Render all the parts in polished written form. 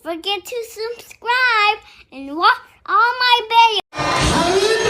forget to subscribe and watch all my videos.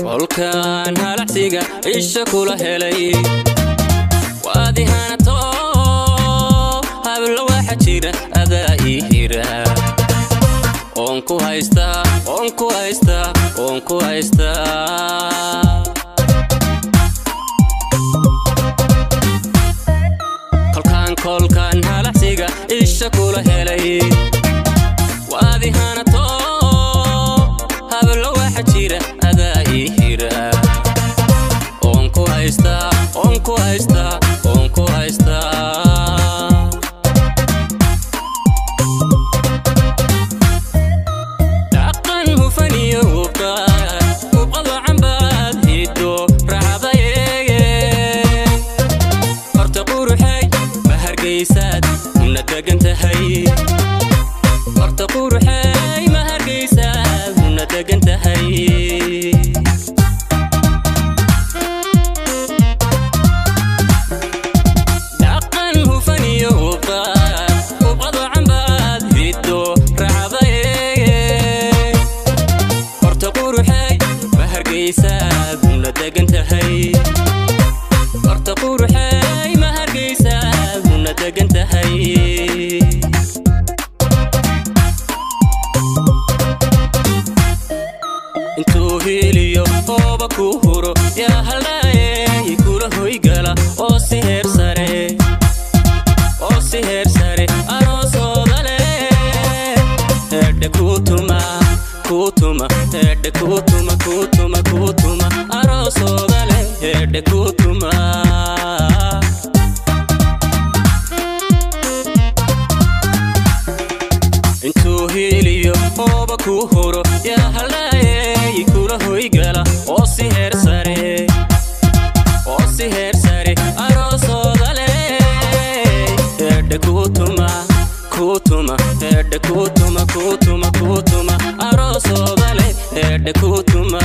Volkan halaqsiga isha kula helay waadi hanato hablo waxa jira adaa ii hira on ku haysta kolkan halaqsiga isha kula helay waadi hanato hablo waxa jira adaa ii hira on ku haysta dhaqan hufaniyo ubqado cambaad hiddo raxadaye horta quruxay ma hargeysaad una degan tahay horta quruxay ma hargeysaad una degan tahay horta quruxay ma hargeysaad una degan tahay intuu hiliyo ooba ku huro yaa haldhaaye kula hoygala oo si heer sare aroosooda leh hedhe kutuma aroosooda leh hedhe kutuma intuu hiliyo ooba ku huro yaa haldhaaye kula hoygala oo si heer sare aroosooda leh hedhe kutuma aroosooda leh hedhe kutuma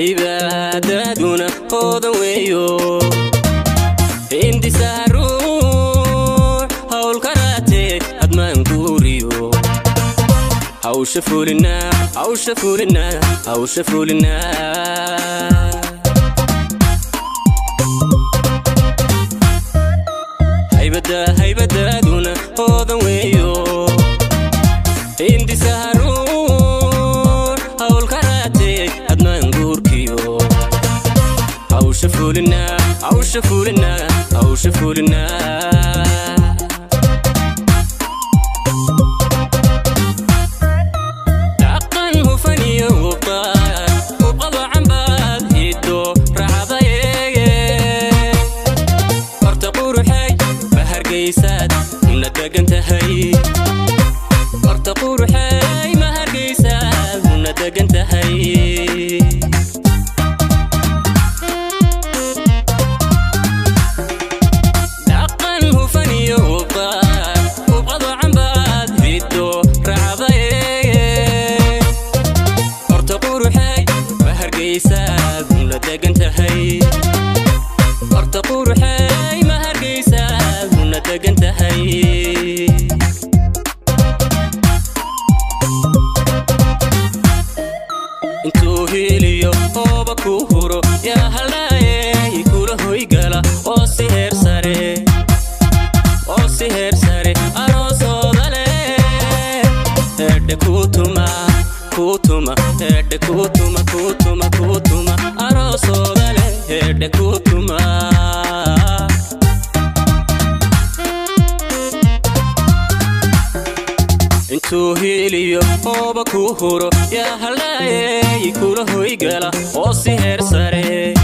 haybadaaduna hoodan weeyo hindisaa ruux hawl karaatee admaan guuriyo hawsha fulinaa haybadaaduna hoodan weeyo hindisaa ruux hawl karaatee admaan guurkiyo hawsha fulinaa dhaqan hufaniyo ubqado cambaad hiddo raxadaye horta quruxay ma hargeysaad una degan tahay horta quruxay ma hargeysaad una degan tahay horta quruxay ma hargeysaad una degan tahay intuu hiliyo ooba ku huro yaa haldhaaye kula hoygala oo si heer sare aroosooda leh hedhe kutuma hedhe kutuma kutuma kutuma arosooda leh hedhe kutuma intuu hiliyo hooba ku huro yaa haldhaayey kula hoygala oo si heer sare